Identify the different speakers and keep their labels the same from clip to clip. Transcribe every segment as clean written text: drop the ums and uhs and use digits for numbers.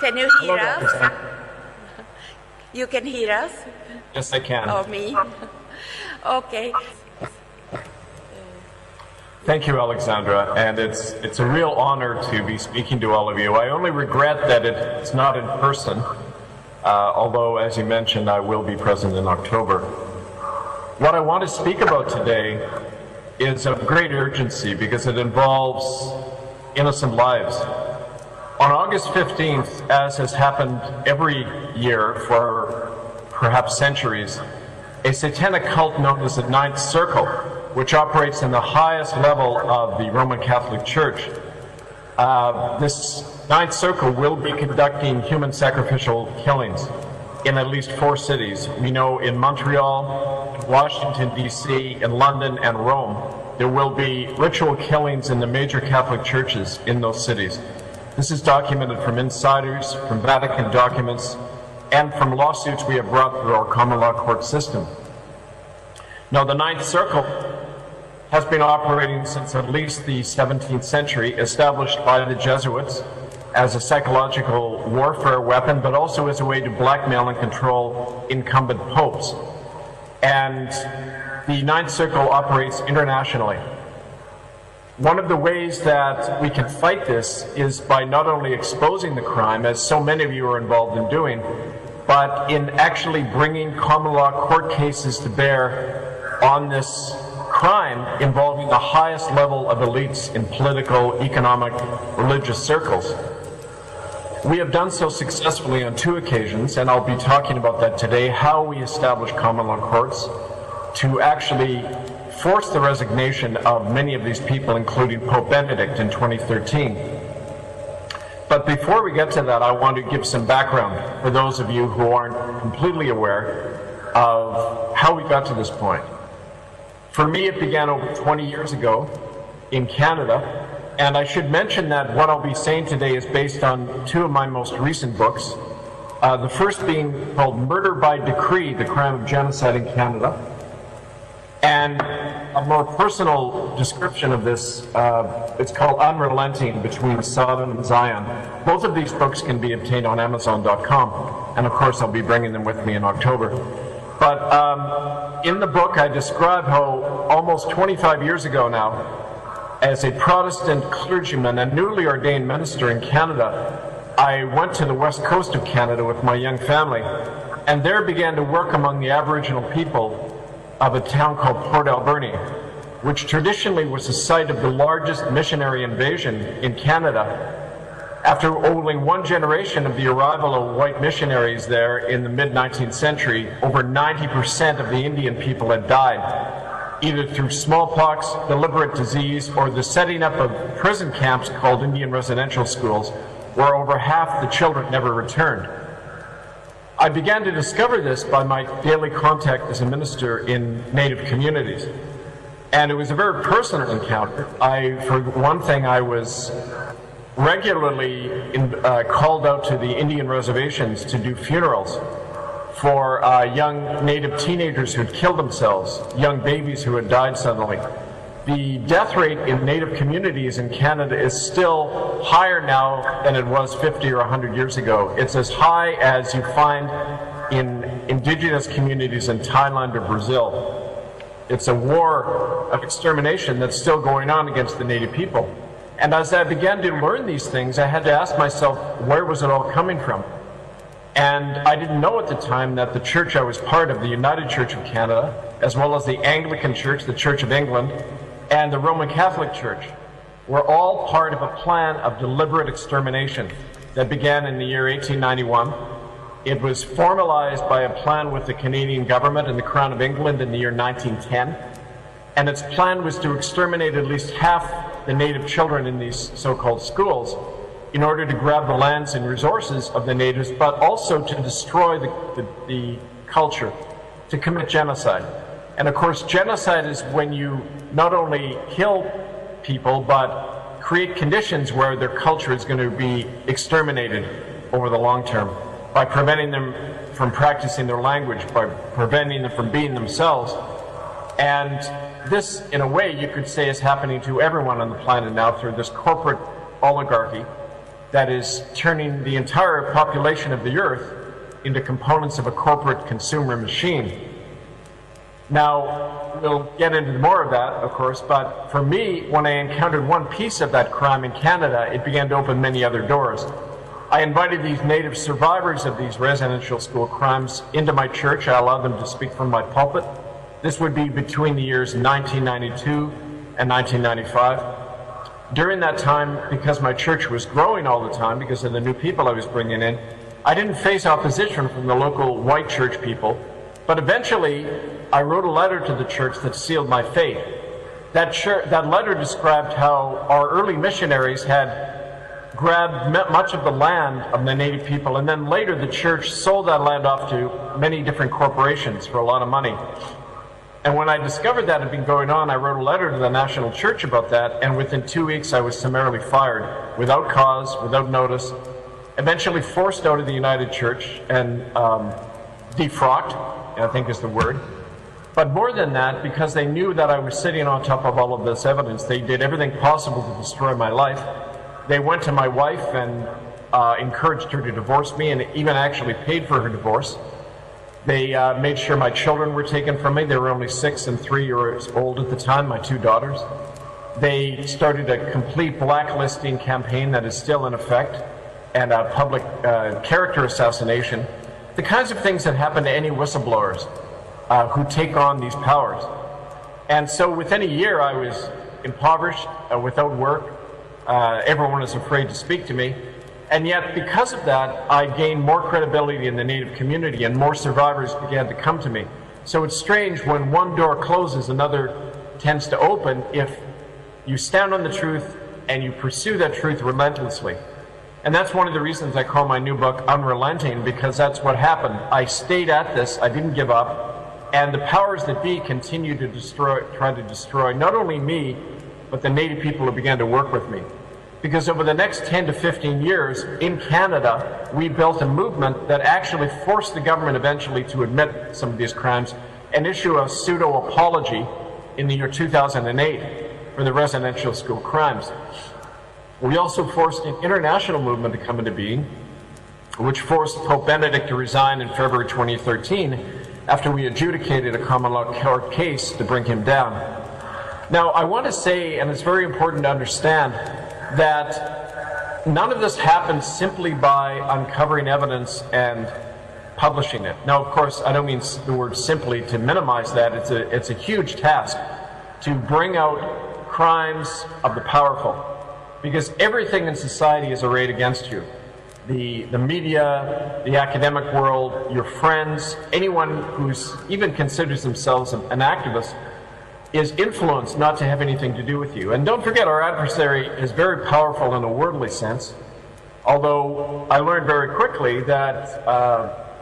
Speaker 1: Can you hear
Speaker 2: Hello,
Speaker 1: us?
Speaker 2: Dr.
Speaker 1: You can hear us?
Speaker 2: Yes, I can.
Speaker 1: Or me? Okay.
Speaker 2: Thank you, Alexandra, and it's a real honor to be speaking to all of you. I only regret that it's not in person, although, as you mentioned, I will be present in October. What I want to speak about today is of great urgency because it involves innocent lives. On August 15th, as has happened every year for perhaps centuries, a satanic cult known as the Ninth Circle, which operates in the highest level of the Roman Catholic Church. This Ninth Circle will be conducting human sacrificial killings in at least 4 cities. We know in Montreal, Washington, D.C., in London, and Rome, there will be ritual killings in the major Catholic churches in those cities. This is documented from insiders, from Vatican documents, and from lawsuits we have brought through our common law court system. Now, the Ninth Circle has been operating since at least the 17th century, established by the Jesuits as a psychological warfare weapon, but also as a way to blackmail and control incumbent popes. And the Ninth Circle operates internationally. One of the ways that we can fight this is by not only exposing the crime, as so many of you are involved in doing, but in actually bringing common law court cases to bear on this crime involving the highest level of elites in political, economic, religious circles. We have done so successfully on 2 occasions, and I'll be talking about that today, how we establish common law courts to actually force the resignation of many of these people, including Pope Benedict in 2013. But before we get to that, I want to give some background for those of you who aren't completely aware of how we got to this point. For me, it began over 20 years ago in Canada, and I should mention that what I'll be saying today is based on 2 of my most recent books. The first being called Murder by Decree, the Crime of Genocide in Canada, and a more personal description of this, it's called Unrelenting, Between Sodom and Zion. Both of these books can be obtained on Amazon.com, and of course I'll be bringing them with me in October. But in the book I describe how almost 25 years ago now, as a Protestant clergyman and newly ordained minister in Canada, I went to the west coast of Canada with my young family, and there began to work among the Aboriginal people of a town called Port Alberni, which traditionally was the site of the largest missionary invasion in Canada. After only 1 generation of the arrival of white missionaries there in the mid-19th century, over 90% of the Indian people had died, either through smallpox, deliberate disease, or the setting up of prison camps called Indian residential schools, where over half the children never returned. I began to discover this by my daily contact as a minister in Native communities. And it was a very personal encounter. For one thing, I was regularly called out to the Indian reservations to do funerals for young Native teenagers who had killed themselves, young babies who had died suddenly. The death rate in Native communities in Canada is still higher now than it was 50 or 100 years ago. It's as high as you find in indigenous communities in Thailand or Brazil. It's a war of extermination that's still going on against the Native people. And as I began to learn these things, I had to ask myself, where was it all coming from? And I didn't know at the time that the church I was part of, the United Church of Canada, as well as the Anglican Church, the Church of England, and the Roman Catholic Church, were all part of a plan of deliberate extermination that began in the year 1891. It was formalized by a plan with the Canadian government and the Crown of England in the year 1910. And its plan was to exterminate at least half the Native children in these so-called schools in order to grab the lands and resources of the natives, but also to destroy the culture, to commit genocide. And of course, genocide is when you not only kill people, but create conditions where their culture is going to be exterminated over the long term by preventing them from practicing their language, by preventing them from being themselves. And this, in a way, you could say is happening to everyone on the planet now through this corporate oligarchy that is turning the entire population of the earth into components of a corporate consumer machine. Now, we'll get into more of that, of course, but for me, when I encountered one piece of that crime in Canada, it began to open many other doors. I invited these native survivors of these residential school crimes into my church. I allowed them to speak from my pulpit. This would be between the years 1992 and 1995. During that time, because my church was growing all the time, because of the new people I was bringing in, I didn't face opposition from the local white church people, but eventually I wrote a letter to the church that sealed my fate. That letter described how our early missionaries had grabbed much of the land of the native people, and then later the church sold that land off to many different corporations for a lot of money. And when I discovered that had been going on, I wrote a letter to the national church about that, and within 2 weeks I was summarily fired, without cause, without notice, eventually forced out of the United Church and defrocked, I think is the word. But more than that, because they knew that I was sitting on top of all of this evidence, they did everything possible to destroy my life. They went to my wife and encouraged her to divorce me, and even actually paid for her divorce. They made sure my children were taken from me. They were only 6 and 3 years old at the time, my 2 daughters. They started a complete blacklisting campaign that is still in effect, and a public character assassination. The kinds of things that happen to any whistleblowers who take on these powers. And so within a year I was impoverished, without work. Everyone was afraid to speak to me. And yet, because of that, I gained more credibility in the Native community, and more survivors began to come to me. So it's strange, when one door closes, another tends to open if you stand on the truth and you pursue that truth relentlessly. And that's one of the reasons I call my new book Unrelenting, because that's what happened. I stayed at this, I didn't give up, and the powers that be continued to try to destroy not only me, but the Native people who began to work with me. Because over the next 10 to 15 years, in Canada, we built a movement that actually forced the government eventually to admit some of these crimes and issue a pseudo-apology in the year 2008 for the residential school crimes. We also forced an international movement to come into being, which forced Pope Benedict to resign in February 2013 after we adjudicated a common law court case to bring him down. Now, I want to say, and it's very important to understand, that none of this happens simply by uncovering evidence and publishing it. Now, of course, I don't mean the word simply to minimize that. It's a huge task to bring out crimes of the powerful, because everything in society is arrayed against you. The media, the academic world, your friends, anyone who's even considers themselves an activist is influenced not to have anything to do with you. And don't forget, our adversary is very powerful in a worldly sense, although I learned very quickly that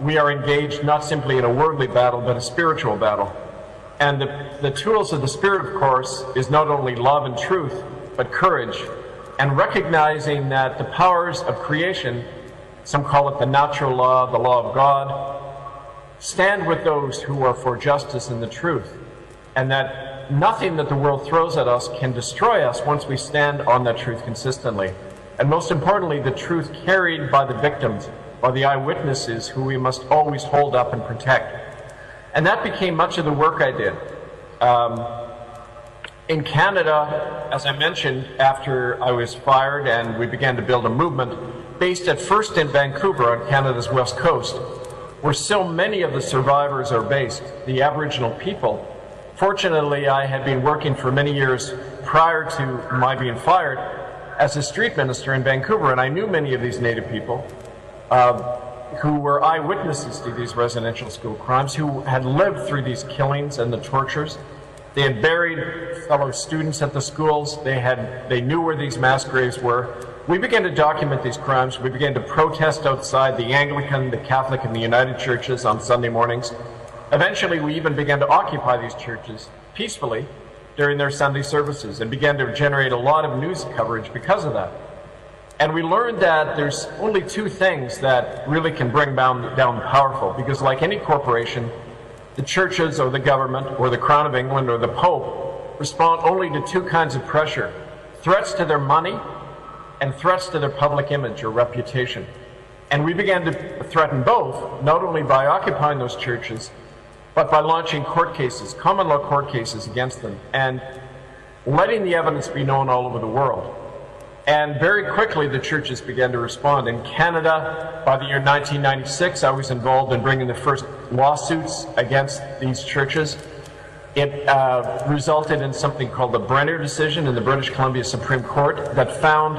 Speaker 2: we are engaged not simply in a worldly battle, but a spiritual battle. And the tools of the Spirit, of course, is not only love and truth, but courage, and recognizing that the powers of creation, some call it the natural law, the law of God, stand with those who are for justice and the truth, and that nothing that the world throws at us can destroy us once we stand on that truth consistently. And most importantly, the truth carried by the victims, by the eyewitnesses, who we must always hold up and protect. And that became much of the work I did. In Canada, as I mentioned, after I was fired and we began to build a movement, based at first in Vancouver on Canada's west coast, where so many of the survivors are based, the Aboriginal people. Fortunately, I had been working for many years prior to my being fired as a street minister in Vancouver, and I knew many of these Native people who were eyewitnesses to these residential school crimes, who had lived through these killings and the tortures. They had buried fellow students at the schools. They knew where these mass graves were. We began to document these crimes. We began to protest outside the Anglican, the Catholic, and the United churches on Sunday mornings. Eventually, we even began to occupy these churches peacefully during their Sunday services and began to generate a lot of news coverage because of that. And we learned that there's only 2 things that really can bring down the powerful, because like any corporation, the churches or the government or the Crown of England or the Pope respond only to 2 kinds of pressure: threats to their money and threats to their public image or reputation. And we began to threaten both, not only by occupying those churches, but by launching court cases, common law court cases against them, and letting the evidence be known all over the world. And very quickly, the churches began to respond. In Canada, by the year 1996, I was involved in bringing the first lawsuits against these churches. It resulted in something called the Brenner decision in the British Columbia Supreme Court that found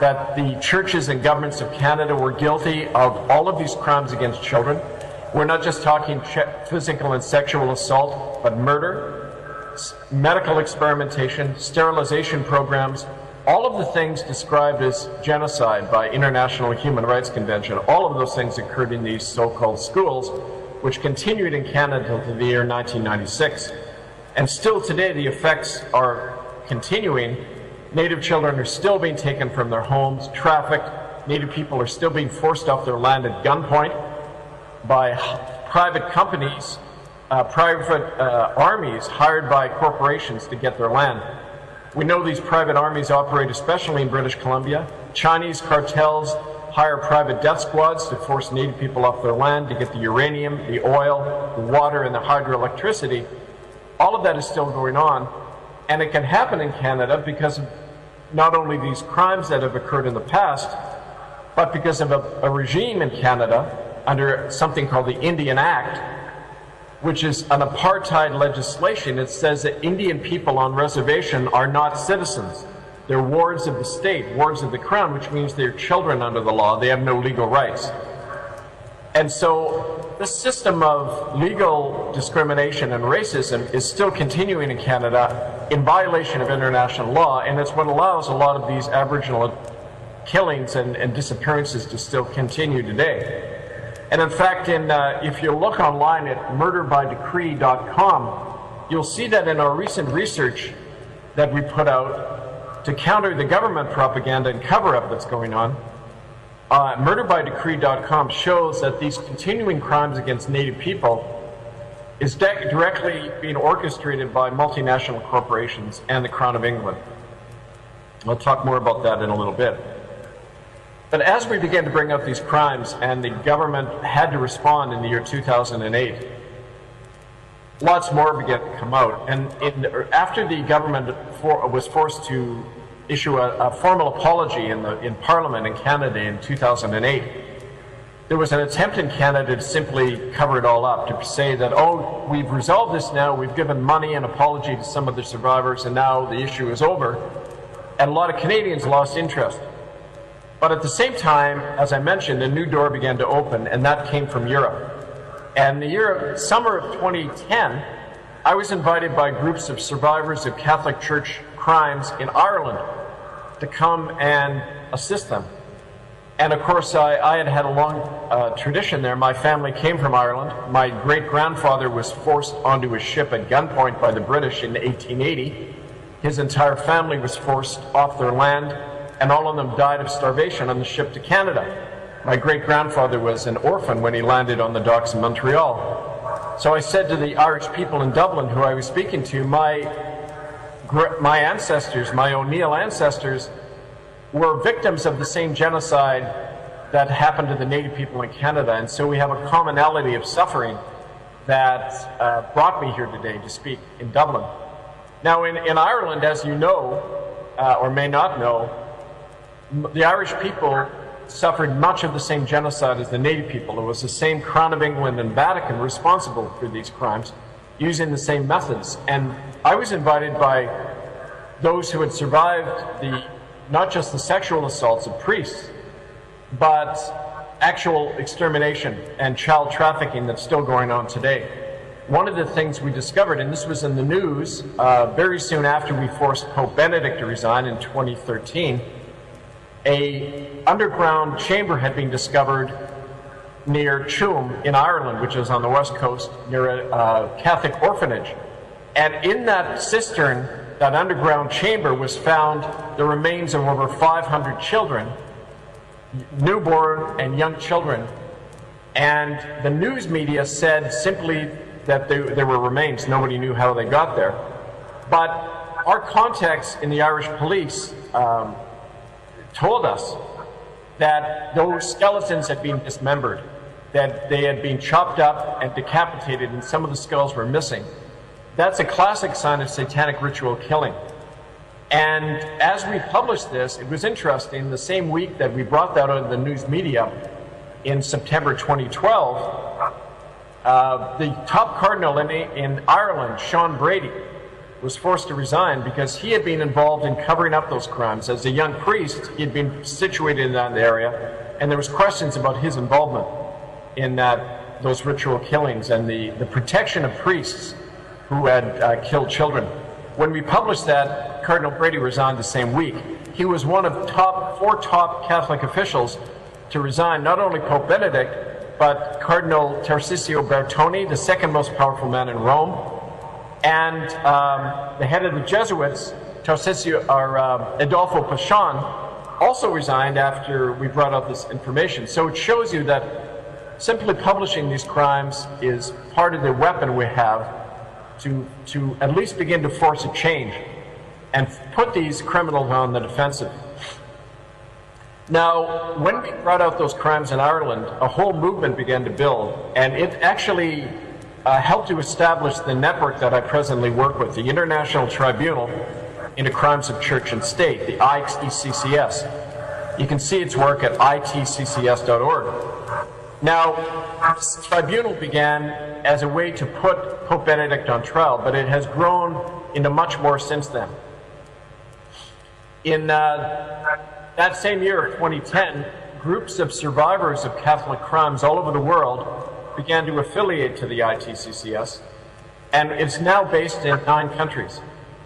Speaker 2: that the churches and governments of Canada were guilty of all of these crimes against children. We're not just talking physical and sexual assault, but murder, medical experimentation, sterilization programs, all of the things described as genocide by International Human Rights Convention. All of those things occurred in these so-called schools, which continued in Canada until the year 1996. And still today, the effects are continuing. Native children are still being taken from their homes, trafficked. Native people are still being forced off their land at gunpoint by private companies, private armies hired by corporations to get their land. We know these private armies operate especially in British Columbia. Chinese cartels hire private death squads to force Native people off their land to get the uranium, the oil, the water, and the hydroelectricity. All of that is still going on, and it can happen in Canada because of not only these crimes that have occurred in the past, but because of a regime in Canada under something called the Indian Act, which is an apartheid legislation. It says that Indian people on reservation are not citizens. They're wards of the state, wards of the crown, which means they're children under the law. They have no legal rights. And so this system of legal discrimination and racism is still continuing in Canada in violation of international law, and it's what allows a lot of these Aboriginal killings and disappearances to still continue today. And in fact, if you look online at murderbydecree.com, you'll see that in our recent research that we put out to counter the government propaganda and cover-up that's going on, murderbydecree.com shows that these continuing crimes against Native people is directly being orchestrated by multinational corporations and the Crown of England. I'll talk more about that in a little bit. But as we began to bring out these crimes and the government had to respond in the year 2008, lots more began to come out. And after the government was forced to issue a formal apology in Parliament in Canada in 2008, there was an attempt in Canada to simply cover it all up, to say that, oh, we've resolved this now, we've given money and apology to some of the survivors, and now the issue is over. And a lot of Canadians lost interest. But at the same time, as I mentioned, a new door began to open, and that came from Europe. And summer of 2010, I was invited by groups of survivors of Catholic Church crimes in Ireland to come and assist them. And of course, I had had a long tradition there. My family came from Ireland. My great-grandfather was forced onto a ship at gunpoint by the British in 1880. His entire family was forced off their land, and all of them died of starvation on the ship to Canada. My great-grandfather was an orphan when he landed on the docks in Montreal. So I said to the Irish people in Dublin who I was speaking to, my ancestors, my O'Neill ancestors, were victims of the same genocide that happened to the Native people in Canada, and so we have a commonality of suffering that brought me here today to speak in Dublin. Now in Ireland, as you know, or may not know, the Irish people suffered much of the same genocide as the Native people. It was the same Crown of England and Vatican responsible for these crimes, using the same methods. And I was invited by those who had survived not just the sexual assaults of priests, but actual extermination and child trafficking that's still going on today. One of the things we discovered, and this was in the news very soon after we forced Pope Benedict to resign in 2013, an underground chamber had been discovered near Tuam in Ireland, which is on the west coast, near a Catholic orphanage. And in that cistern, that underground chamber, was found the remains of over 500 children, newborn and young children. And the news media said simply that there were remains. Nobody knew how they got there. But our contacts in the Irish police told us that those skeletons had been dismembered, that they had been chopped up and decapitated, and some of the skulls were missing. That's a classic sign of satanic ritual killing. And as we published this, it was interesting, the same week that we brought that out in the news media in September 2012, the top cardinal in Ireland, Sean Brady, was forced to resign because he had been involved in covering up those crimes. As a young priest, he had been situated in that area, and there was questions about his involvement in those ritual killings and the protection of priests who had killed children. When we published that, Cardinal Brady resigned the same week. He was one of four top Catholic officials to resign, not only Pope Benedict, but Cardinal Tarcisio Bertoni, the second most powerful man in Rome, and the head of the Jesuits, Adolfo Pachon, also resigned after we brought out this information. So it shows you that simply publishing these crimes is part of the weapon we have to at least begin to force a change and put these criminals on the defensive. Now, when we brought out those crimes in Ireland, a whole movement began to build, and it actually helped to establish the network that I presently work with, the International Tribunal into Crimes of Church and State, the ITCCS. You can see its work at itccs.org. Now, this tribunal began as a way to put Pope Benedict on trial, but it has grown into much more since then. In that same year of 2010, groups of survivors of Catholic crimes all over the world began to affiliate to the ITCCS, and it's now based in 9 countries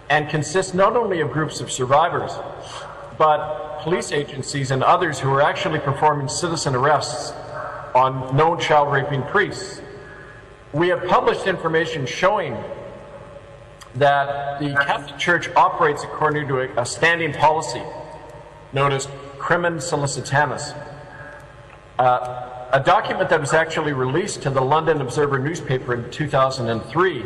Speaker 2: and consists not only of groups of survivors, but police agencies and others who are actually performing citizen arrests on known child raping priests. We have published information showing that the Catholic Church operates according to a standing policy known as Crimen Solicitanus. A document that was actually released to the London Observer newspaper in 2003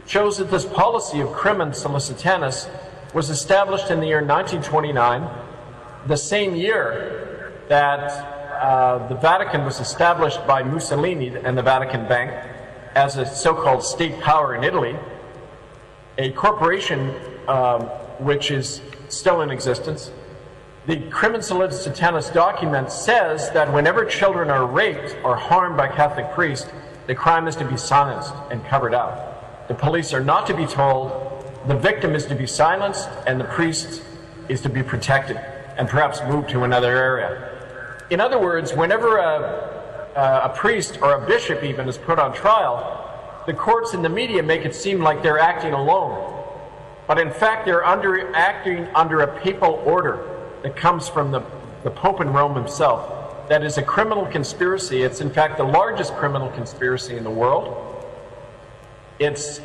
Speaker 2: shows that this policy of Crimen Solicitanus was established in the year 1929, the same year that the Vatican was established by Mussolini and the Vatican Bank as a so-called state power in Italy, a corporation which is still in existence. The Crimen Solicitanus document says that whenever children are raped or harmed by Catholic priests, the crime is to be silenced and covered up. The police are not to be told, the victim is to be silenced, and the priest is to be protected and perhaps moved to another area. In other words, whenever a priest or a bishop even is put on trial, the courts and the media make it seem like they're acting alone. But in fact, they're acting under a papal order that comes from the Pope in Rome himself. That is a criminal conspiracy. It's in fact the largest criminal conspiracy in the world. It's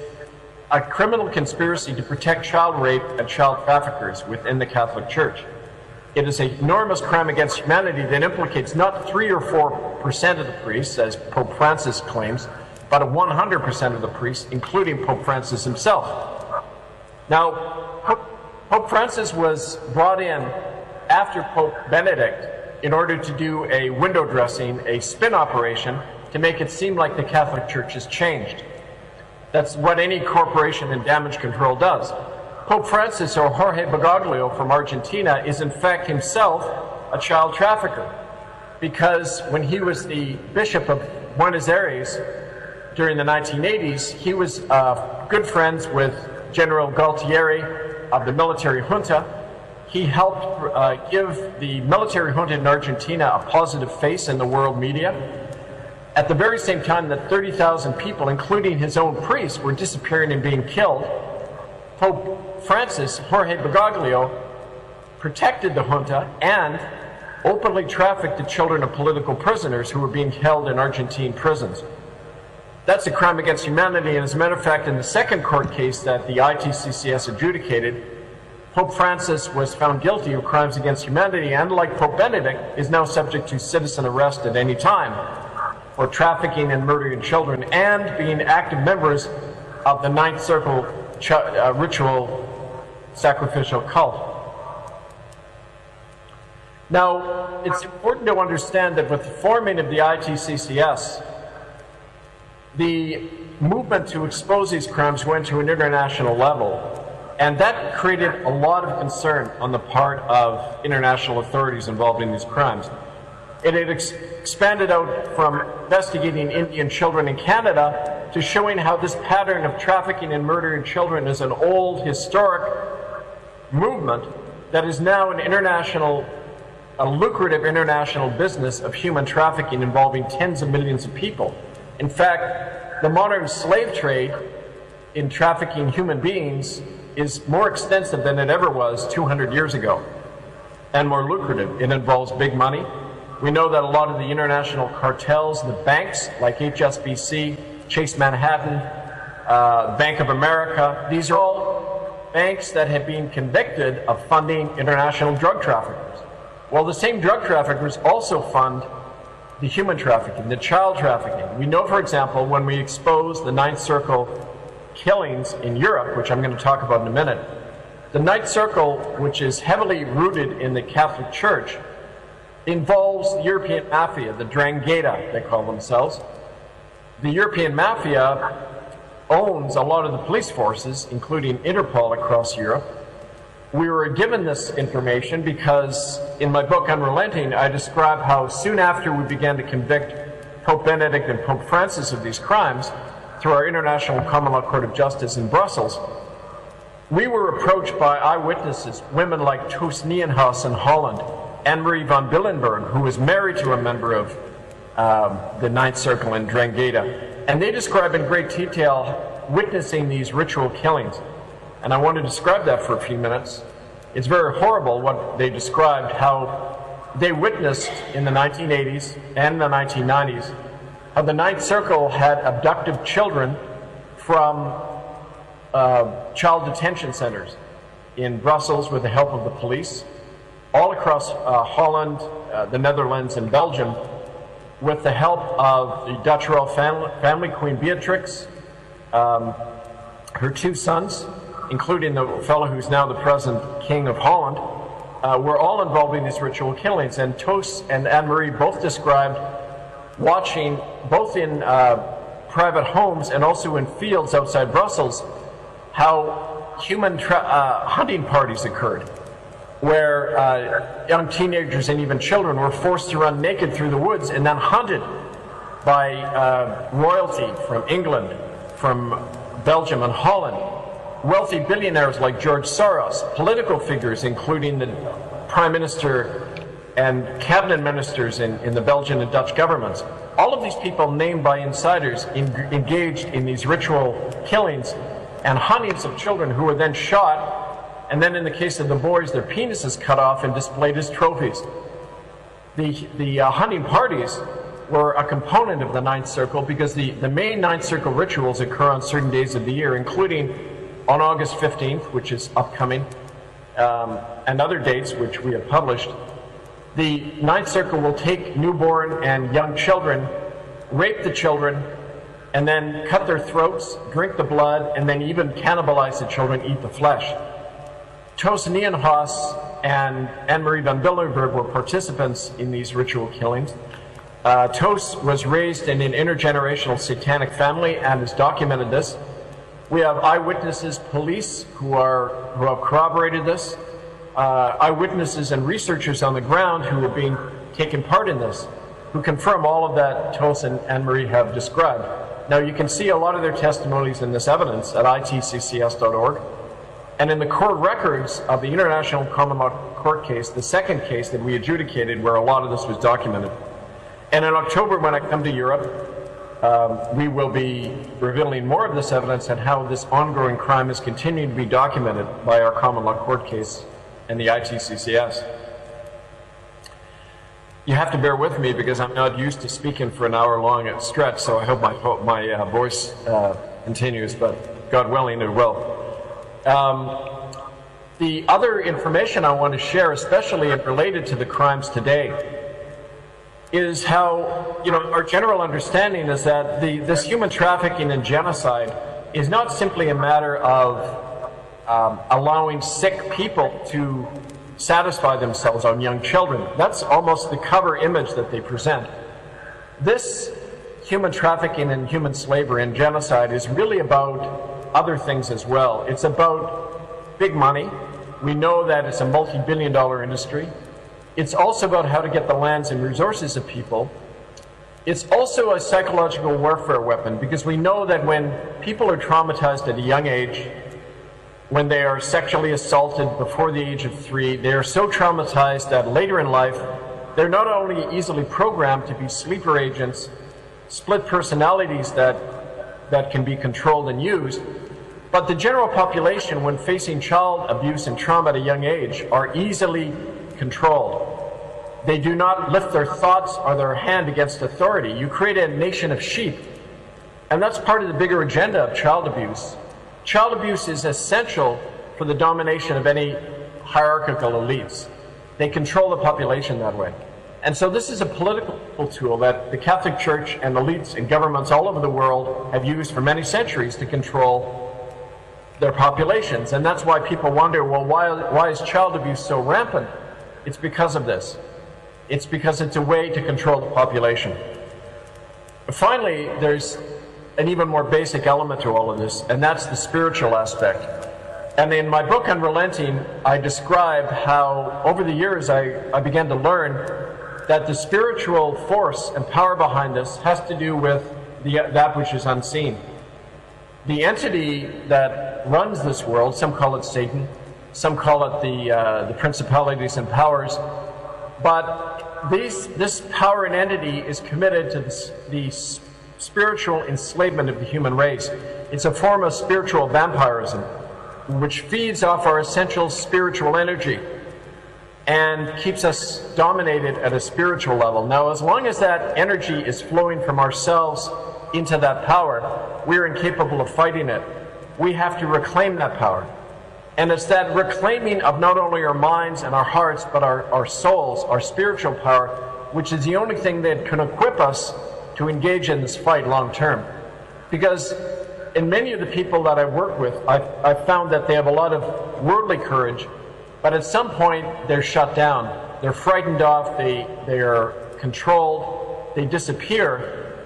Speaker 2: a criminal conspiracy to protect child rape and child traffickers within the Catholic Church. It is an enormous crime against humanity that implicates not 3 or 4% of the priests, as Pope Francis claims, but 100% of the priests, including Pope Francis himself. Now, Pope Francis was brought in after Pope Benedict in order to do a window dressing, a spin operation, to make it seem like the Catholic Church has changed. That's what any corporation in damage control does. Pope Francis, or Jorge Bergoglio from Argentina, is in fact himself a child trafficker, because when he was the Bishop of Buenos Aires during the 1980s, he was good friends with General Galtieri of the military junta. He helped give the military junta in Argentina a positive face in the world media. At the very same time that 30,000 people, including his own priests, were disappearing and being killed, Pope Francis, Jorge Bergoglio, protected the junta and openly trafficked the children of political prisoners who were being held in Argentine prisons. That's a crime against humanity, and as a matter of fact, in the second court case that the ITCCS adjudicated, Pope Francis was found guilty of crimes against humanity, and like Pope Benedict, is now subject to citizen arrest at any time for trafficking and murdering children and being active members of the Ninth Circle ritual sacrificial cult. Now, it's important to understand that with the forming of the ITCCS, the movement to expose these crimes went to an international level, and that created a lot of concern on the part of international authorities involved in these crimes. It had expanded out from investigating Indian children in Canada to showing how this pattern of trafficking and murdering children is an old, historic movement that is now an international, a lucrative international business of human trafficking involving tens of millions of people. In fact, the modern slave trade in trafficking human beings is more extensive than it ever was 200 years ago, and more lucrative. It involves big money. We know that a lot of the international cartels, the banks like HSBC, Chase Manhattan, Bank of America, these are all banks that have been convicted of funding international drug traffickers. Well, the same drug traffickers also fund the human trafficking, the child trafficking. We know, for example, when we expose the Ninth Circle killings in Europe, which I'm going to talk about in a minute, the Ninth Circle, which is heavily rooted in the Catholic Church, involves the European Mafia, the 'Ndrangheta, they call themselves. The European Mafia owns a lot of the police forces, including Interpol across Europe. We were given this information because in my book Unrelenting, I describe how soon after we began to convict Pope Benedict and Pope Francis of these crimes through our International Common Law Court of Justice in Brussels, we were approached by eyewitnesses, women like Toos Nienhuis in Holland, Anne-Marie van Billenberg, who was married to a member of the Ninth Circle in 'Ndrangheta, and they describe in great detail witnessing these ritual killings. And I want to describe that for a few minutes. It's very horrible what they described, how they witnessed in the 1980s and the 1990s how the Ninth Circle had abducted children from child detention centers in Brussels with the help of the police, all across Holland, the Netherlands, and Belgium, with the help of the Dutch royal family, Queen Beatrix, her two sons, including the fellow who's now the present King of Holland, were all involved in these ritual killings. And Toos and Anne-Marie both described watching, both in private homes and also in fields outside Brussels, how human hunting parties occurred, where young teenagers and even children were forced to run naked through the woods and then hunted by royalty from England, from Belgium and Holland, wealthy billionaires like George Soros, political figures including the Prime Minister and cabinet ministers in the Belgian and Dutch governments. All of these people named by insiders engaged in these ritual killings and huntings of children who were then shot, and then in the case of the boys, their penises cut off and displayed as trophies. The hunting parties were a component of the Ninth Circle because the main Ninth Circle rituals occur on certain days of the year, including on August 15th, which is upcoming, and other dates which we have published. The Ninth Circle will take newborn and young children, rape the children, and then cut their throats, drink the blood, and then even cannibalize the children, eat the flesh. Toos Nienhuis and Anne-Marie van Billenberg were participants in these ritual killings. Toos was raised in an intergenerational satanic family and has documented this. We have eyewitnesses, police who have corroborated this, eyewitnesses and researchers on the ground who have been taking part in this, who confirm all of that Toos and Anne-Marie have described. Now you can see a lot of their testimonies in this evidence at itccs.org. And in the court records of the International Common Law Court case, the second case that we adjudicated where a lot of this was documented. And in October when I come to Europe, we will be revealing more of this evidence and how this ongoing crime is continuing to be documented by our common law court case and the ITCCS. You have to bear with me because I'm not used to speaking for an hour long at stretch, so I hope my voice continues, but God willing it will. The other information I want to share, especially related to the crimes today, is how, our general understanding is that this human trafficking and genocide is not simply a matter of allowing sick people to satisfy themselves on young children. That's almost the cover image that they present. This human trafficking and human slavery and genocide is really about other things as well. It's about big money. We know that it's a multi-billion-dollar industry. It's also about how to get the lands and resources of people. It's also a psychological warfare weapon, because we know that when people are traumatized at a young age, when they are sexually assaulted before the age of 3, they are so traumatized that later in life, they're not only easily programmed to be sleeper agents, split personalities that can be controlled and used, but the general population, when facing child abuse and trauma at a young age, are easily controlled. They do not lift their thoughts or their hand against authority. You create a nation of sheep. And that's part of the bigger agenda of child abuse. Child abuse is essential for the domination of any hierarchical elites. They control the population that way. And so this is a political tool that the Catholic Church and elites and governments all over the world have used for many centuries to control their populations. And that's why people wonder, well, why is child abuse so rampant? It's because of this. It's because it's a way to control the population. Finally, there's an even more basic element to all of this, and that's the spiritual aspect. And in my book Unrelenting, I describe how over the years I began to learn that the spiritual force and power behind this has to do with that which is unseen. The entity that runs this world, some call it Satan, some call it the principalities and powers, but this power and entity is committed to the spiritual enslavement of the human race. It's a form of spiritual vampirism, which feeds off our essential spiritual energy and keeps us dominated at a spiritual level. Now, as long as that energy is flowing from ourselves into that power, we're incapable of fighting it. We have to reclaim that power. And it's that reclaiming of not only our minds and our hearts, but our souls, our spiritual power, which is the only thing that can equip us to engage in this fight long term. Because in many of the people that I work with, I've found that they have a lot of worldly courage, but at some point they're shut down. They're frightened off, they are controlled, they disappear.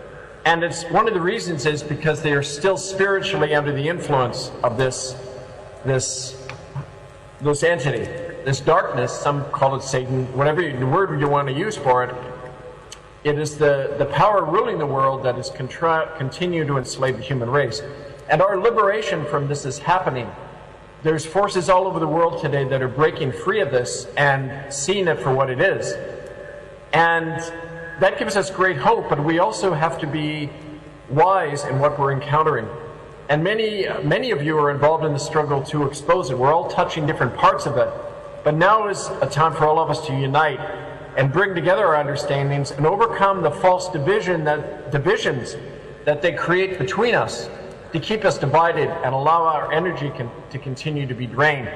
Speaker 2: And it's one of the reasons is because they are still spiritually under the influence of this entity, this darkness. Some call it Satan, whatever the word you want to use for it. It is the power ruling the world that is continue to enslave the human race. And our liberation from this is happening. There's forces all over the world today that are breaking free of this and seeing it for what it is. And that gives us great hope, but we also have to be wise in what we're encountering. And many of you are involved in the struggle to expose it. We're all touching different parts of it. But now is a time for all of us to unite and bring together our understandings and overcome the false divisions that they create between us to keep us divided and allow our energy to continue to be drained.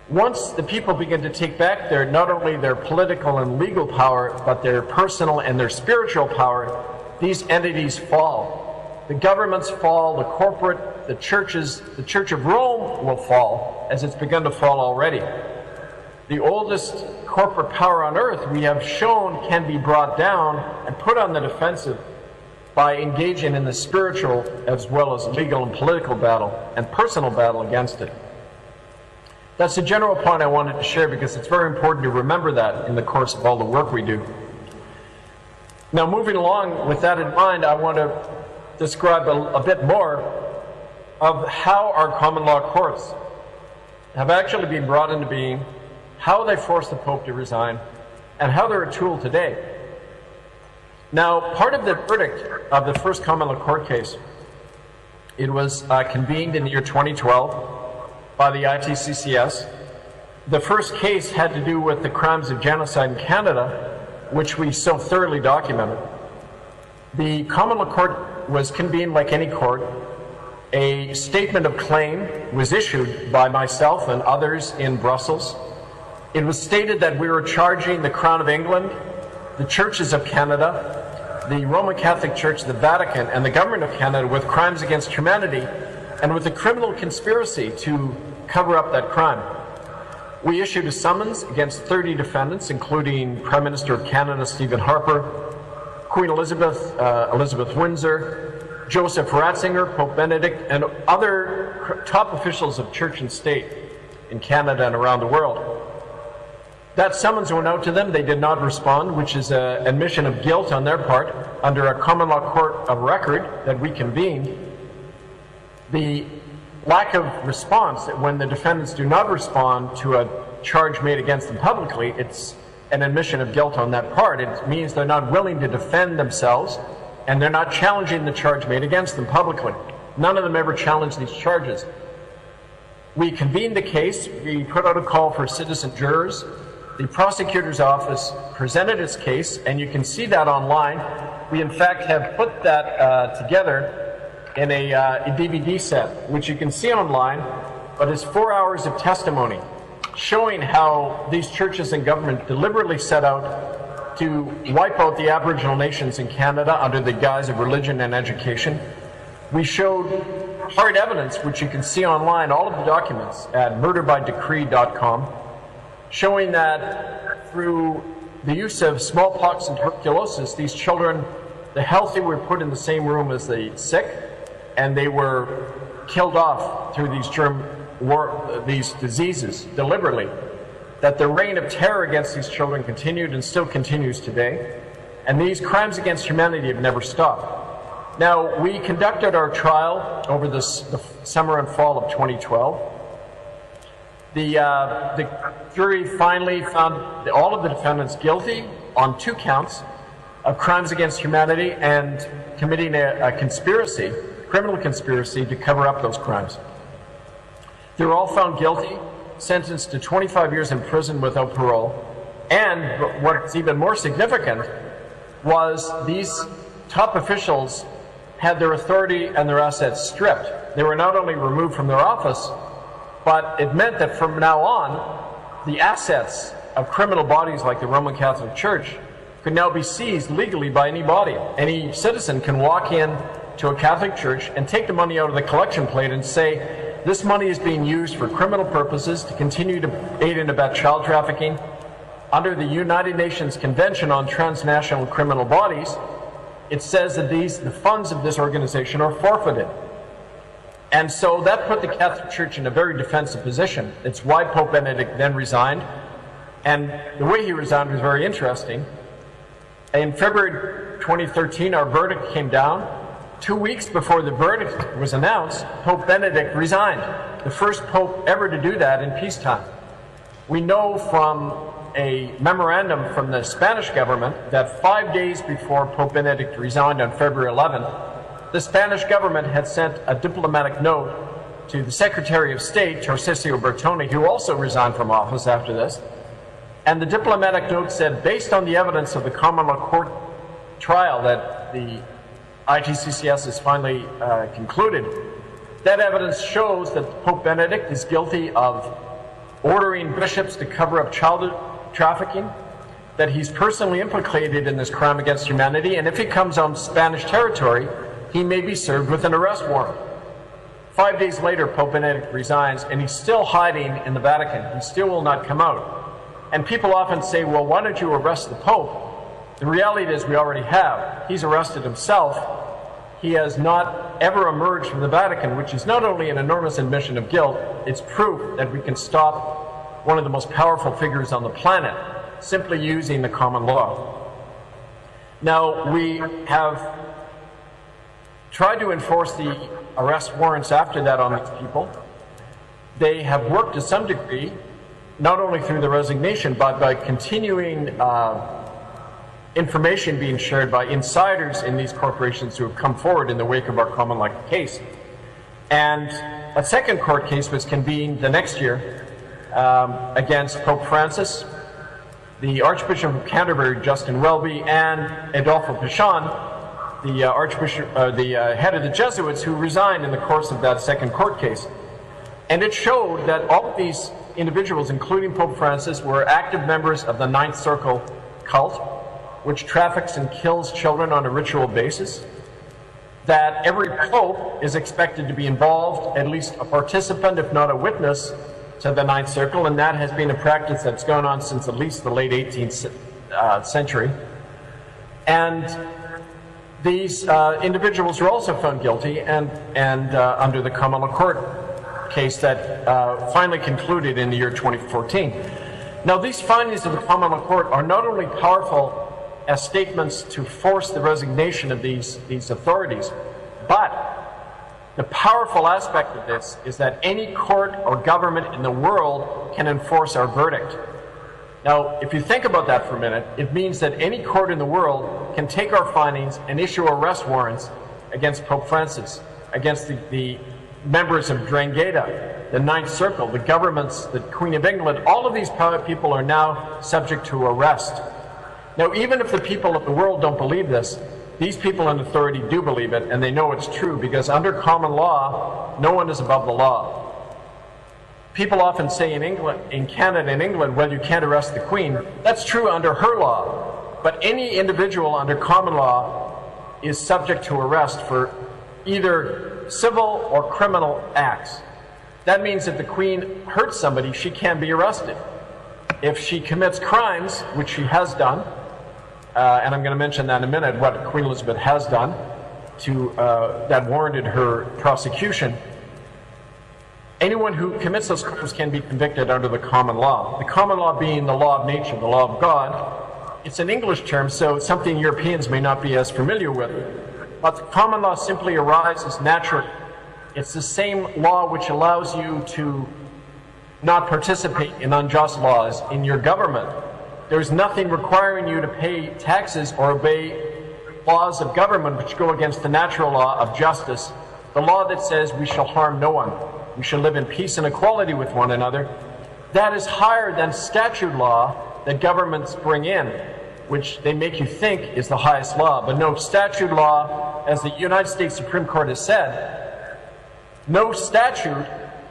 Speaker 2: Once the people begin to take back not only their political and legal power, but their personal and their spiritual power, these entities fall. The governments fall, the corporate, the churches, the Church of Rome will fall, as it's begun to fall already. The oldest corporate power on earth, we have shown, can be brought down and put on the defensive by engaging in the spiritual as well as legal and political battle and personal battle against it. That's the general point I wanted to share, because it's very important to remember that in the course of all the work we do. Now, moving along with that in mind, I want to describe a bit more of how our common law courts have actually been brought into being, how they forced the Pope to resign, and how they're a tool today. Now, part of the verdict of the first common law court case, it was convened in the year 2012 by the ITCCS. The first case had to do with the crimes of genocide in Canada, which we so thoroughly documented. The common law court was convened like any court. A statement of claim was issued by myself and others in Brussels. It was stated that we were charging the Crown of England, the churches of Canada, the Roman Catholic Church, the Vatican, and the government of Canada with crimes against humanity and with a criminal conspiracy to cover up that crime. We issued a summons against 30 defendants, including Prime Minister of Canada Stephen Harper, Queen Elizabeth, Elizabeth Windsor, Joseph Ratzinger, Pope Benedict, and other top officials of church and state in Canada and around the world. That summons went out to them. They did not respond, which is an admission of guilt on their part under a common law court of record that we convened. The lack of response, when the defendants do not respond to a charge made against them publicly, it's an admission of guilt on that part. It means they're not willing to defend themselves, and they're not challenging the charge made against them publicly. None of them ever challenged these charges. We convened the case. We put out a call for citizen jurors. The prosecutor's office presented its case, and you can see that online. We, in fact, have put that together in a DVD set, which you can see online, but it's 4 hours of testimony showing how these churches and government deliberately set out to wipe out the Aboriginal nations in Canada under the guise of religion and education. We showed hard evidence, which you can see online, all of the documents at murderbydecree.com, showing that through the use of smallpox and tuberculosis, these children, the healthy were put in the same room as the sick, and they were killed off through these diseases deliberately. That the reign of terror against these children continued and still continues today, and these crimes against humanity have never stopped. Now, we conducted our trial over the summer and fall of 2012. The jury finally found all of the defendants guilty on 2 counts of crimes against humanity and committing a conspiracy, criminal conspiracy, to cover up those crimes. They were all found guilty, sentenced to 25 years in prison without parole, and what's even more significant was these top officials had their authority and their assets stripped. They were not only removed from their office, but it meant that from now on, the assets of criminal bodies like the Roman Catholic Church could now be seized legally by any body. Any citizen can walk in to a Catholic church and take the money out of the collection plate and say, this money is being used for criminal purposes to continue to aid and abet child trafficking. Under the United Nations Convention on Transnational Criminal Bodies, it says that the funds of this organization are forfeited. And so that put the Catholic Church in a very defensive position. It's why Pope Benedict then resigned. And the way he resigned was very interesting. In February 2013, our verdict came down. 2 weeks before the verdict was announced, Pope Benedict resigned. The first pope ever to do that in peacetime. We know from a memorandum from the Spanish government that 5 days before Pope Benedict resigned on February 11th, the Spanish government had sent a diplomatic note to the Secretary of State, Tarcisio Bertone, who also resigned from office after this. And the diplomatic note said, based on the evidence of the common law court trial that the ITCCS has finally concluded, that evidence shows that Pope Benedict is guilty of ordering bishops to cover up child trafficking, that he's personally implicated in this crime against humanity, and if he comes on Spanish territory, he may be served with an arrest warrant. 5 days later, Pope Benedict resigns, and he's still hiding in the Vatican. He still will not come out. And people often say, well, why don't you arrest the Pope? The reality is we already have. He's arrested himself. He has not ever emerged from the Vatican, which is not only an enormous admission of guilt, it's proof that we can stop one of the most powerful figures on the planet simply using the common law. Now, we have tried to enforce the arrest warrants after that on these people. They have worked to some degree, not only through the resignation, but by continuing information being shared by insiders in these corporations who have come forward in the wake of our common law case. And a second court case was convened the next year against Pope Francis, the Archbishop of Canterbury, Justin Welby, and Adolfo Pichon, the Archbishop, the head of the Jesuits, who resigned in the course of that second court case. And it showed that all of these individuals, including Pope Francis, were active members of the Ninth Circle cult, which traffics and kills children on a ritual basis, that every pope is expected to be involved, at least a participant, if not a witness, to the Ninth Circle, and that has been a practice that's gone on since at least the late 18th century. And these individuals were also found guilty, and under the common law court case that finally concluded in the year 2014. Now, these findings of the common law court are not only powerful as statements to force the resignation of these authorities, but the powerful aspect of this is that any court or government in the world can enforce our verdict. Now, if you think about that for a minute, it means that any court in the world can take our findings and issue arrest warrants against Pope Francis, against the members of Drangheta, the Ninth Circle, the governments, the Queen of England. All of these people are now subject to arrest. Now, even if the people of the world don't believe this, these people in authority do believe it, and they know it's true, because under common law, no one is above the law. People often say in England, in Canada and England, well, you can't arrest the Queen. That's true under her law. But any individual under common law is subject to arrest for either civil or criminal acts. That means if the Queen hurts somebody, she can be arrested. If she commits crimes, which she has done, and I'm going to mention that in a minute, what Queen Elizabeth has done that warranted her prosecution, anyone who commits those crimes can be convicted under the common law. The common law being the law of nature, the law of God. It's an English term, so it's something Europeans may not be as familiar with. But the common law simply arises naturally. It's the same law which allows you to not participate in unjust laws in your government. There's nothing requiring you to pay taxes or obey laws of government which go against the natural law of justice, the law that says we shall harm no one. We shall live in peace and equality with one another. That is higher than statute law that governments bring in, which they make you think is the highest law. But no, statute law, as the United States Supreme Court has said, no statute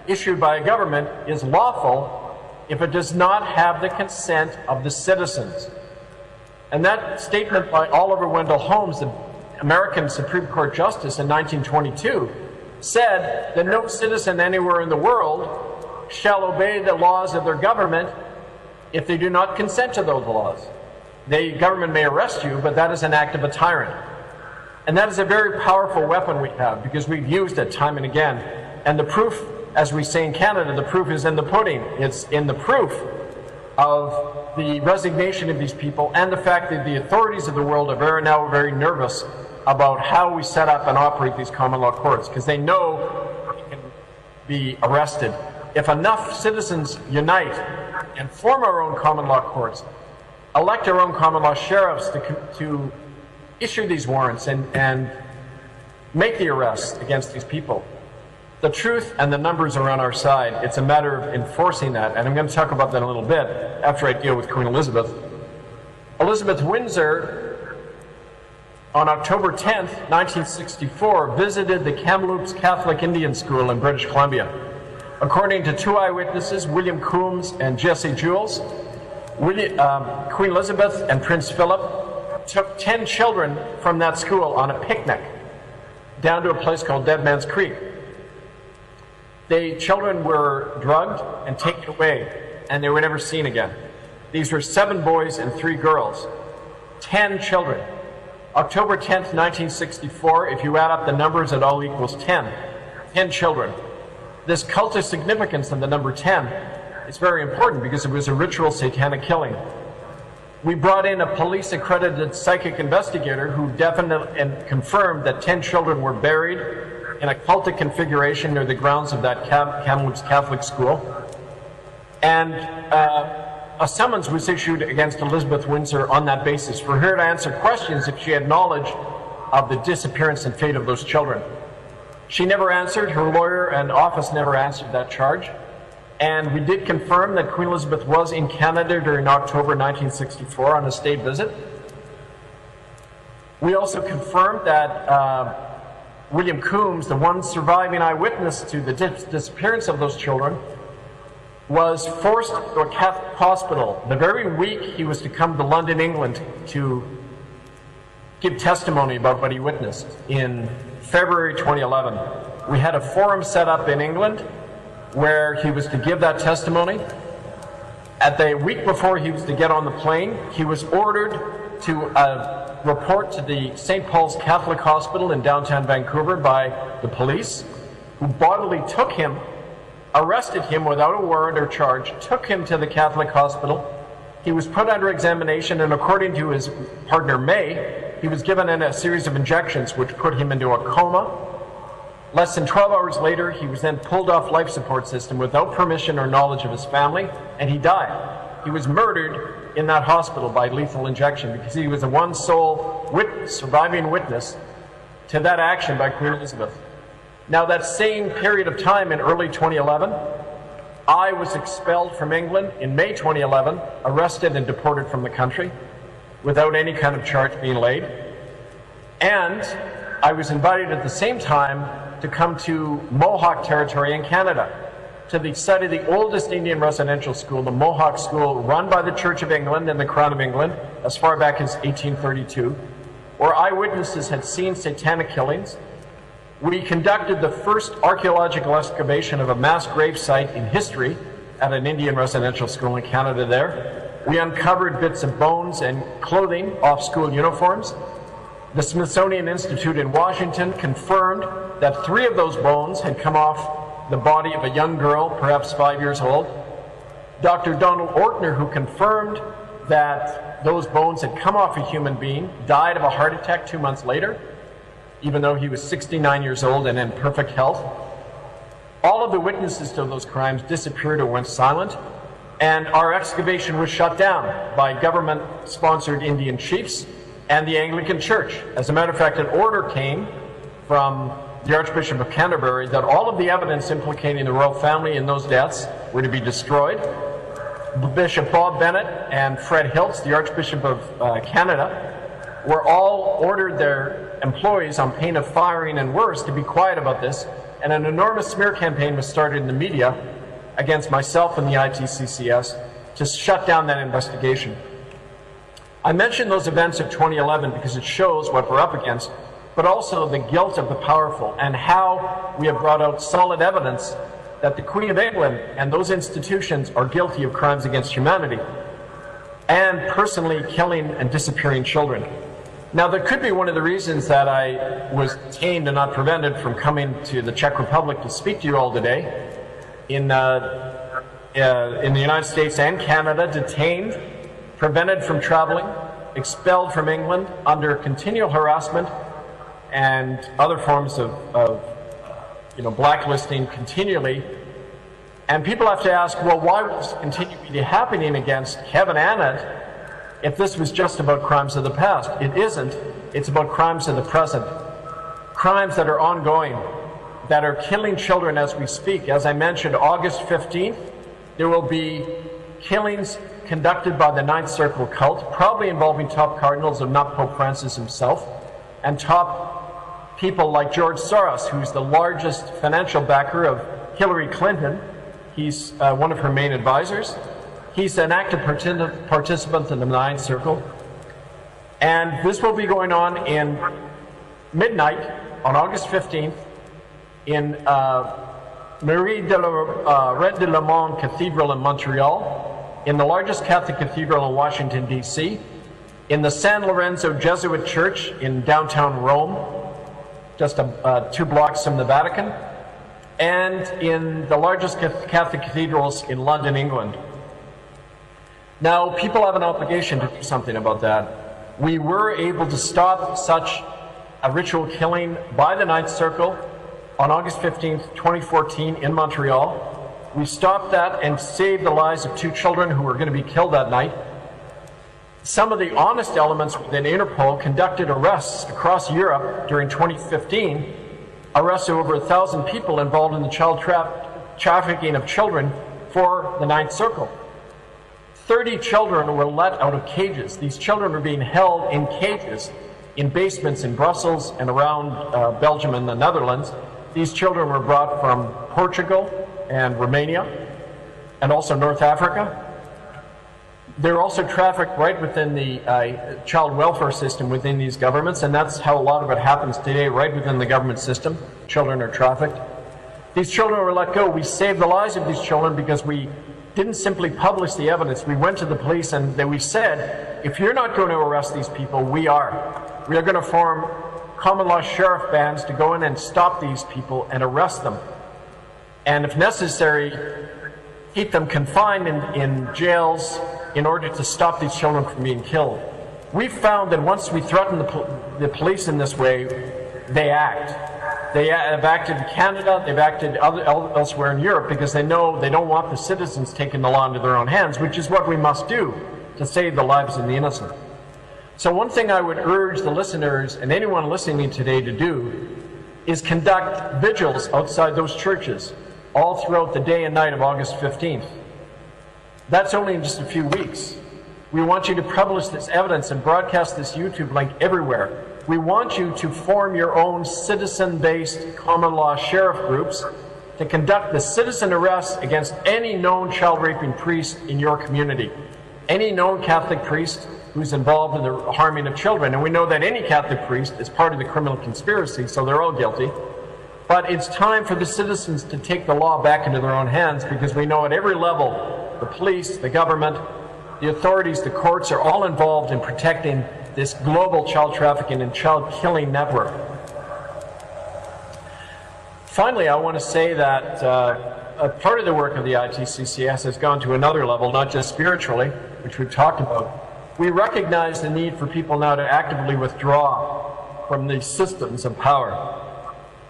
Speaker 2: issued by a government is lawful if it does not have the consent of the citizens. And that statement by Oliver Wendell Holmes, the American Supreme Court Justice in 1922, said that no citizen anywhere in the world shall obey the laws of their government if they do not consent to those laws. The government may arrest you, but that is an act of a tyrant. And that is a very powerful weapon we have, because we've used it time and again. And the proof, as we say in Canada, the proof is in the pudding. It's in the proof of the resignation of these people and the fact that the authorities of the world are now very nervous about how we set up and operate these common law courts, because they know they can be arrested. If enough citizens unite and form our own common law courts, elect our own common law sheriffs to issue these warrants and make the arrests against these people, the truth and the numbers are on our side. It's a matter of enforcing that, and I'm going to talk about that a little bit after I deal with Queen Elizabeth. Elizabeth Windsor, on October 10th, 1964, visited the Kamloops Catholic Indian School in British Columbia. According to two eyewitnesses, William Coombs and Jesse Jules, Queen Elizabeth and Prince Philip took 10 children from that school on a picnic down to a place called Dead Man's Creek. The children were drugged and taken away, and they were never seen again. These were 7 boys and 3 girls. 10 children. October 10th, 1964, if you add up the numbers, it all equals 10. 10 children. This cultic significance of the number 10 is very important because it was a ritual satanic killing. We brought in a police-accredited psychic investigator who definitely and confirmed that 10 children were buried in a cultic configuration near the grounds of that Kamloops Catholic school. And a summons was issued against Elizabeth Windsor on that basis for her to answer questions if she had knowledge of the disappearance and fate of those children. She never answered. Her lawyer and office never answered that charge. And we did confirm that Queen Elizabeth was in Canada during October 1964 on a state visit. We also confirmed that William Coombs, the one surviving eyewitness to the disappearance of those children, was forced to a Catholic hospital the very week he was to come to London, England, to give testimony about what he witnessed in February 2011. We had a forum set up in England where he was to give that testimony. At the week before he was to get on the plane, he was ordered to report to the St. Paul's Catholic Hospital in downtown Vancouver by the police, who bodily took him, arrested him without a warrant or charge, took him to the Catholic Hospital. He was put under examination, and according to his partner May, he was given a series of injections which put him into a coma. Less than 12 hours later, he was then pulled off life support system without permission or knowledge of his family, and he died. He was murdered in that hospital by lethal injection because he was the one sole surviving witness to that action by Queen Elizabeth. Now, that same period of time in early 2011, I was expelled from England in May 2011, arrested and deported from the country without any kind of charge being laid. And I was invited at the same time to come to Mohawk territory in Canada to the site of the oldest Indian residential school, the Mohawk School, run by the Church of England and the Crown of England as far back as 1832, where eyewitnesses had seen satanic killings. We conducted the first archaeological excavation of a mass grave site in history at an Indian residential school in Canada there. We uncovered bits of bones and clothing off school uniforms. The Smithsonian Institute in Washington confirmed that 3 of those bones had come off the body of a young girl, perhaps 5 years old. Dr. Donald Ortner, who confirmed that those bones had come off a human being, died of a heart attack 2 months later, even though he was 69 years old and in perfect health. All of the witnesses to those crimes disappeared or went silent, and our excavation was shut down by government-sponsored Indian chiefs and the Anglican Church. As a matter of fact, an order came from the Archbishop of Canterbury that all of the evidence implicating the royal family in those deaths were to be destroyed. Bishop Bob Bennett and Fred Hiltz, the Archbishop of Canada, were all ordered their employees on pain of firing and worse to be quiet about this, and an enormous smear campaign was started in the media against myself and the ITCCS to shut down that investigation. I mention those events of 2011 because it shows what we're up against, but also the guilt of the powerful and how we have brought out solid evidence that the Queen of England and those institutions are guilty of crimes against humanity and personally killing and disappearing children. Now, that could be one of the reasons that I was detained and not prevented from coming to the Czech Republic to speak to you all today. In the United States and Canada, detained, prevented from traveling, expelled from England under continual harassment and other forms of blacklisting continually. And people have to ask, well, why would this continue to be happening against Kevin Annett if this was just about crimes of the past? It isn't. It's about crimes of the present. Crimes that are ongoing, that are killing children as we speak. As I mentioned, August 15th, there will be killings conducted by the Ninth Circle cult, probably involving top cardinals, if not Pope Francis himself, and top people like George Soros, who's the largest financial backer of Hillary Clinton. He's one of her main advisors. He's an active participant in the Ninth Circle. And this will be going on in midnight on August 15th in Marie de la Monde Cathedral in Montreal, in the largest Catholic cathedral in Washington, D.C., in the San Lorenzo Jesuit Church in downtown Rome, just 2 blocks from the Vatican, and in the largest Catholic cathedrals in London, England. Now, people have an obligation to do something about that. We were able to stop such a ritual killing by the Ninth Circle on August 15th, 2014 in Montreal. We stopped that and saved the lives of 2 children who were going to be killed that night. Some of the honest elements within Interpol conducted arrests across Europe during 2015, arrested over 1,000 people involved in the child trafficking of children for the Ninth Circle. 30 children were let out of cages. These children were being held in cages in basements in Brussels and around Belgium and the Netherlands. These children were brought from Portugal and Romania and also North Africa. They're also trafficked right within the child welfare system within these governments, and that's how a lot of it happens today, right within the government system. Children are trafficked. These children were let go. We saved the lives of these children because we didn't simply publish the evidence. We went to the police and we said, if you're not going to arrest these people, we are. We are going to form common law sheriff bands to go in and stop these people and arrest them. And if necessary, keep them confined in jails in order to stop these children from being killed. We found that once we threaten the police in this way, they act. They have acted in Canada, they've acted elsewhere in Europe because they know they don't want the citizens taking the law into their own hands, which is what we must do to save the lives of the innocent. So one thing I would urge the listeners and anyone listening today to do is conduct vigils outside those churches all throughout the day and night of August 15th. That's only in just a few weeks. We want you to publish this evidence and broadcast this YouTube link everywhere. We want you to form your own citizen-based common law sheriff groups to conduct the citizen arrests against any known child-raping priest in your community, any known Catholic priest who's involved in the harming of children. And we know that any Catholic priest is part of the criminal conspiracy, so they're all guilty. But it's time for the citizens to take the law back into their own hands because we know at every level, the police, the government, the authorities, the courts are all involved in protecting this global child trafficking and child killing network. Finally, I want to say that a part of the work of the ITCCS has gone to another level, not just spiritually, which we've talked about. We recognize the need for people now to actively withdraw from these systems of power.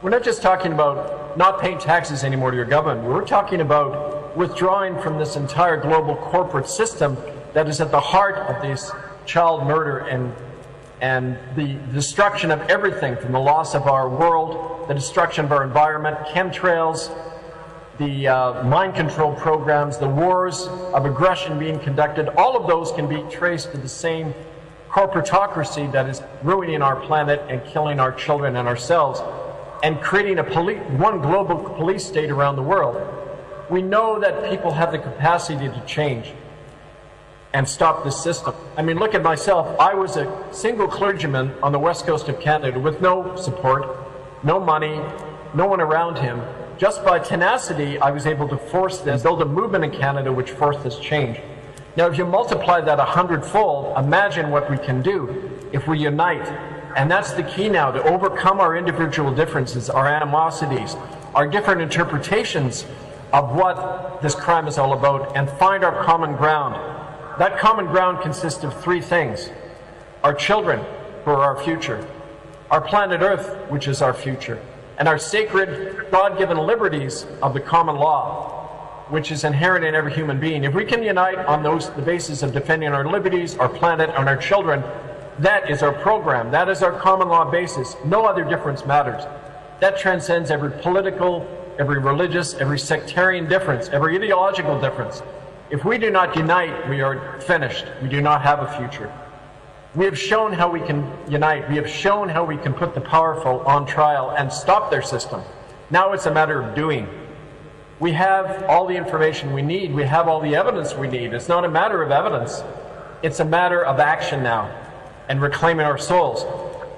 Speaker 2: We're not just talking about not paying taxes anymore to your government. We're talking about withdrawing from this entire global corporate system that is at the heart of this child murder and the destruction of everything from the loss of our world, the destruction of our environment, chemtrails, the mind control programs, the wars of aggression being conducted. All of those can be traced to the same corporatocracy that is ruining our planet and killing our children and ourselves and creating one global police state around the world. We know that people have the capacity to change and stop this system. I mean, look at myself. I was a single clergyman on the west coast of Canada with no support, no money, no one around him. Just by tenacity, I was able to force this, build a movement in Canada which forced this change. Now, if you multiply that 100-fold, imagine what we can do if we unite. And that's the key now, to overcome our individual differences, our animosities, our different interpretations of what this crime is all about, and find our common ground. That common ground consists of three things: our children, who are our future, our planet Earth, which is our future, and our sacred, God-given liberties of the common law, which is inherent in every human being. If we can unite on the basis of defending our liberties, our planet, and our children, that is our program. That is our common law basis. No other difference matters. That transcends every political, every religious, every sectarian difference, every ideological difference. If we do not unite, we are finished. We do not have a future. We have shown how we can unite. We have shown how we can put the powerful on trial and stop their system. Now it's a matter of doing. We have all the information we need. We have all the evidence we need. It's not a matter of evidence. It's a matter of action now and reclaiming our souls.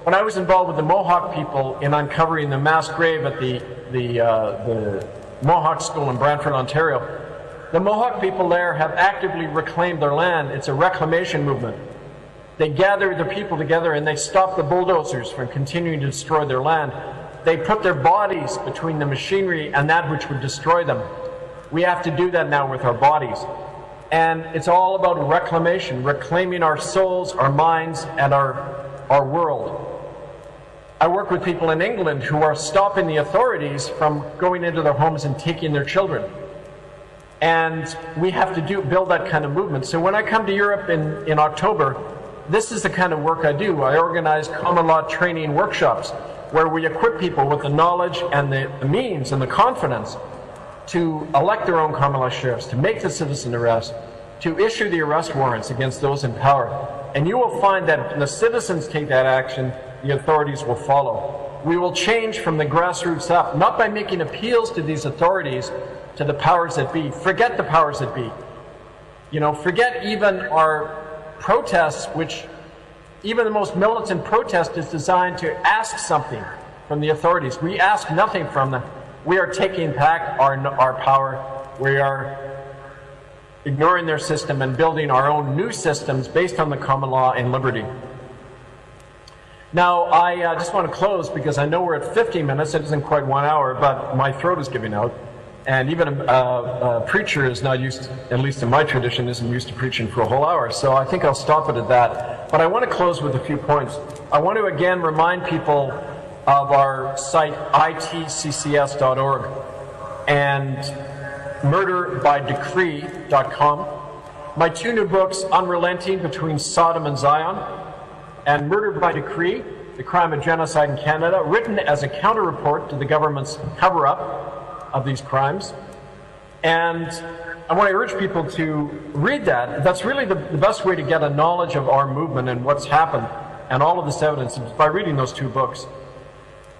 Speaker 2: When I was involved with the Mohawk people in uncovering the mass grave at the Mohawk School in Brantford, Ontario, the Mohawk people there have actively reclaimed their land. It's a reclamation movement. They gather the people together and they stop the bulldozers from continuing to destroy their land. They put their bodies between the machinery and that which would destroy them. We have to do that now with our bodies. And it's all about reclamation, reclaiming our souls, our minds, and our world. I work with people in England who are stopping the authorities from going into their homes and taking their children. And we have to build that kind of movement. So when I come to Europe in October, this is the kind of work I do. I organize common law training workshops where we equip people with the knowledge and the means and the confidence to elect their own common law sheriffs, to make the citizen arrest, to issue the arrest warrants against those in power. And you will find that when the citizens take that action, the authorities will follow. We will change from the grassroots up, not by making appeals to these authorities, to the powers that be. Forget the powers that be. Forget even our protests, which even the most militant protest is designed to ask something from the authorities. We ask nothing from them. we are taking back our power. We are ignoring their system and building our own new systems based on the common law and liberty. Now, I just want to close because I know we're at 50 minutes. It isn't quite 1 hour, but my throat is giving out. And even a preacher is not used to, at least in my tradition, isn't used to preaching for a whole hour. So I think I'll stop it at that. But I want to close with a few points. I want to again remind people of our site, itccs.org, and murderbydecree.com. My two new books, Unrelenting Between Sodom and Zion, and Murder by Decree, The Crime of Genocide in Canada, written as a counter-report to the government's cover-up of these crimes. And I want to urge people to read that. That's really the best way to get a knowledge of our movement and what's happened and all of this evidence is by reading those two books.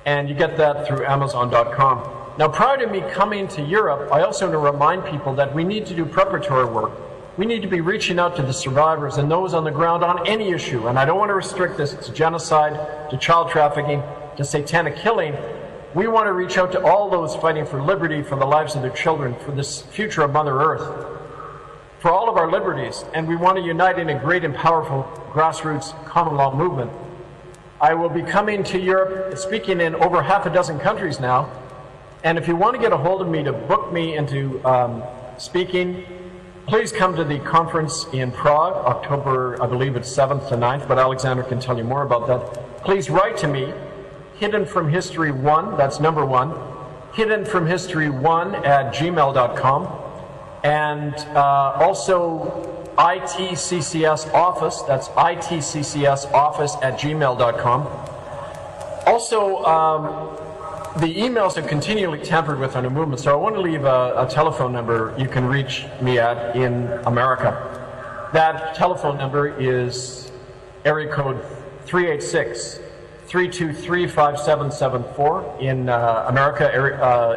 Speaker 2: And you get that through Amazon.com. Now, prior to me coming to Europe, I also want to remind people that we need to do preparatory work. We need to be reaching out to the survivors and those on the ground on any issue. And I don't want to restrict this to genocide, to child trafficking, to satanic killing. We want to reach out to all those fighting for liberty, for the lives of their children, for this future of Mother Earth, for all of our liberties. And we want to unite in a great and powerful grassroots common law movement. I will be coming to Europe, speaking in over half a dozen countries now. And if you want to get a hold of me to book me into speaking, please come to the conference in Prague, October, I believe it's 7th to 9th, but Alexander can tell you more about that. Please write to me, hiddenfromhistory1, that's number 1, hiddenfromhistory1@gmail.com, and also ITCCS office, that's ITCCSoffice@gmail.com. Also, the emails are continually tampered with on the movement, so I want to leave a telephone number you can reach me at in America. That telephone number is area code 386-323-5774 in America,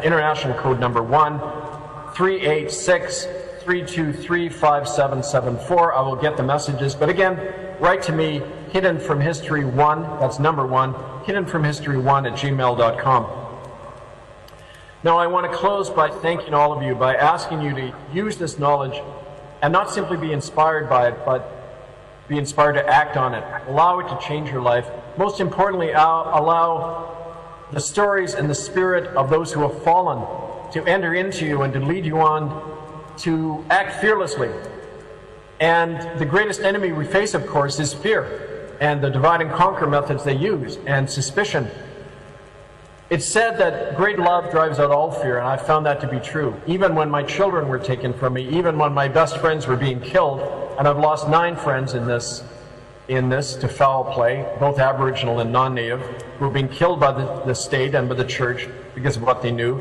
Speaker 2: international code number 1-386-323-5774. I will get the messages, but again, write to me, hiddenfromhistory1, that's number 1, hiddenfromhistory1@gmail.com. Now, I want to close by thanking all of you, by asking you to use this knowledge and not simply be inspired by it, but be inspired to act on it. Allow it to change your life. Most importantly, allow the stories and the spirit of those who have fallen to enter into you and to lead you on to act fearlessly. And the greatest enemy we face, of course, is fear and the divide and conquer methods they use, and suspicion. It's said that great love drives out all fear, and I found that to be true. Even when my children were taken from me, even when my best friends were being killed, and I've lost 9 friends in this to foul play, both Aboriginal and non-Native, who have been killed by the state and by the church because of what they knew.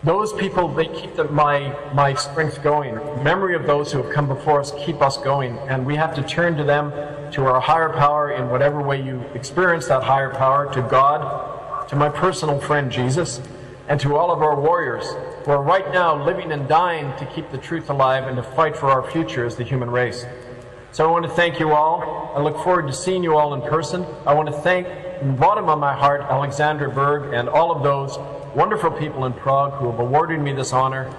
Speaker 2: Those people, they keep my strength going. Memory of those who have come before us keep us going, and we have to turn to them, to our higher power in whatever way you experience that higher power, to God, to my personal friend Jesus, and to all of our warriors who are right now living and dying to keep the truth alive and to fight for our future as the human race. So I want to thank you all. I look forward to seeing you all in person. I want to thank, from the bottom of my heart, Alexander Berg and all of those wonderful people in Prague who have awarded me this honor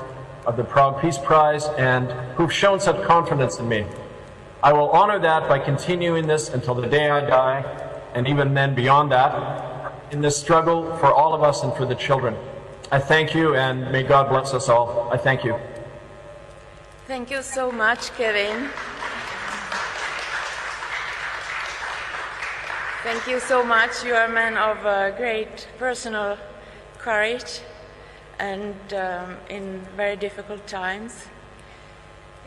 Speaker 2: of the Prague Peace Prize and who've shown such confidence in me. I will honor that by continuing this until the day I die, and even then beyond that, in this struggle for all of us and for the children. I thank you, and may God bless us all. I thank you.
Speaker 1: Thank you so much, Kevin. Thank you so much. You are a man of great personal courage and in very difficult times.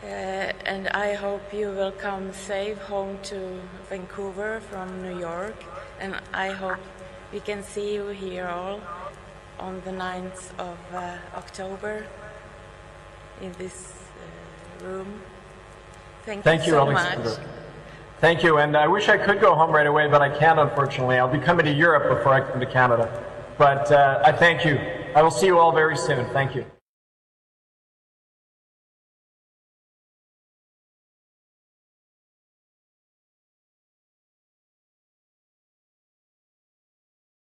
Speaker 1: And I hope you will come safe home to Vancouver from New York. And I hope we can see you here all on the 9th of October in this room. Thank you so much.
Speaker 2: Thank you, and I wish I could go home right away, but I can't, unfortunately. I'll be coming to Europe before I come to Canada. But I thank you. I will see you all very soon. Thank you.